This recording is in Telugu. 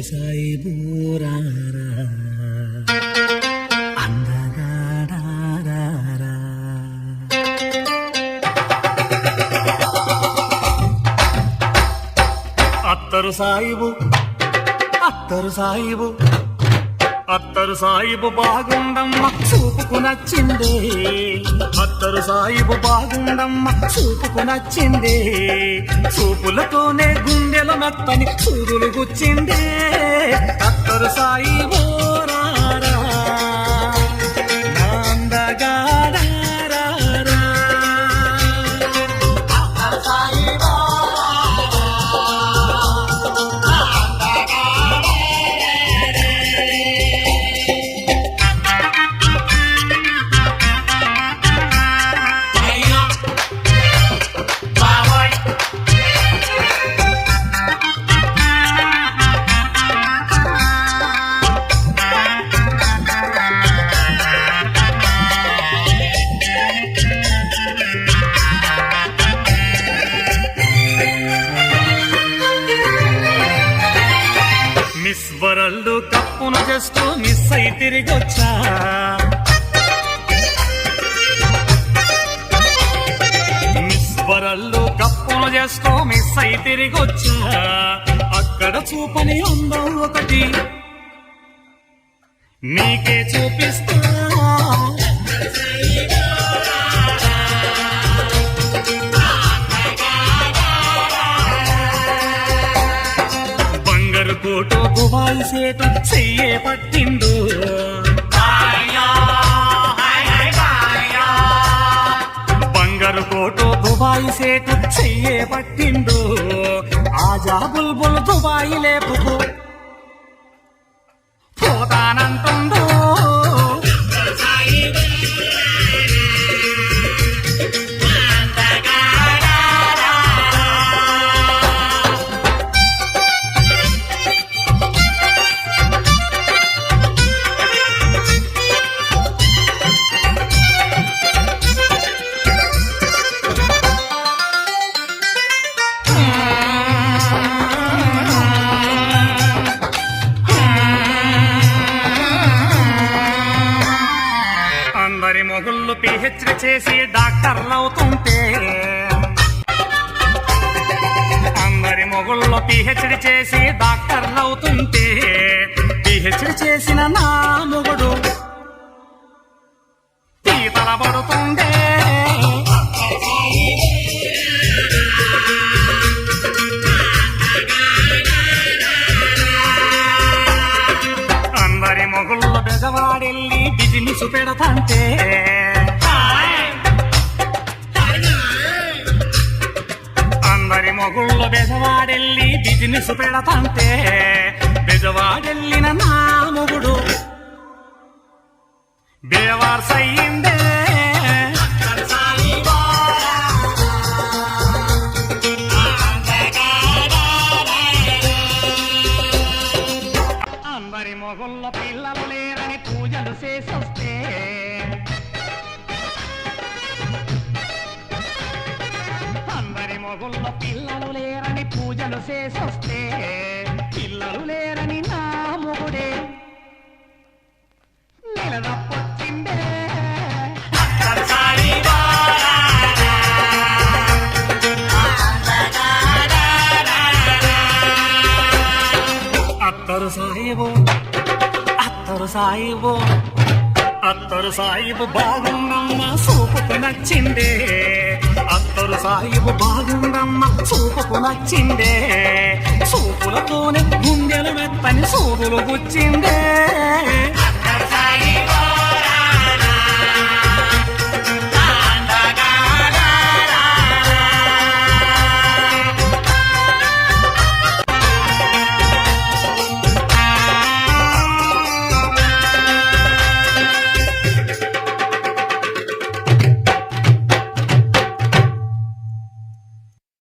సాయిబు రారా అందగాడారా అత్తరు సాయిబు అత్తరు సాయిబు అత్తరు సాయిబు బాగుండమ్మ చూపుకు నచ్చిందే అత్తరు సాయిబు బాగుండమ్మ చూపుకు నచ్చిందే చూపులతోనే గుండెల మెత్తని సూదులు గుచ్చిందే అత్తరు సాయిబు రారా అందగాడా మిస్ వరల్డ్ కప్పును చేస్తూ మిస్ అయి తిరిగొచ్చా మిస్ వరల్డ్ కప్పును చేస్తూ మిస్ అయి తిరిగొచ్చా అక్కడ చూపని అందం ఒకటి నీకే చూపిస్తా కోటో దుబాయ్ సేటు చెయ్యే పట్టిండు బంగారు కోటో దుబాయ్ సేటు చెయ్యే పట్టిండు ఆజా బుల్బుల్ దుబాయ్ లేపుకు పోతానంటుండు అందరి మొగుళ్ళు పిహెచ్డి చేసి డాక్టర్లవుతుంటే అందరి మొగుళ్ళు పిహెచ్డి చేసి డాక్టర్లవుతుంటే పిహెచ్డి చేసిన నా మొగుడు పీతల పడుతుండే అందరి మొగుళ్ళు బెజవాడెళ్ళి బిజినెస్ పెడతంటే అందరి మొగుళ్ళ బెజవాడెళ్ళి బిజినెస్ పెడతంటే బెజవాడెళ్ళిన నా మొగుడు బేవార్స్ అయ్యిందే అందరి మొగుళ్ళ పిల్లలు లేరని పూజలు చేసొస్తే అందరి మొగుళ్ళ పిల్లలు లేరని పూజలు చేసొస్తే పిల్లలు లేరని నా మొగుడే నిలదప్పొచ్చిందే అత్తరు సాయిబు అత్తరు సాయిబు అత్తరు సాయిబు బాగుండమ్మ చూపుకు నచ్చిందే అత్తరు సాయిబు బాగుండమ్మ చూపుకు నచ్చిందే చూపులతోనే గుండెలు మెత్తని సూదులు గుచ్చిందే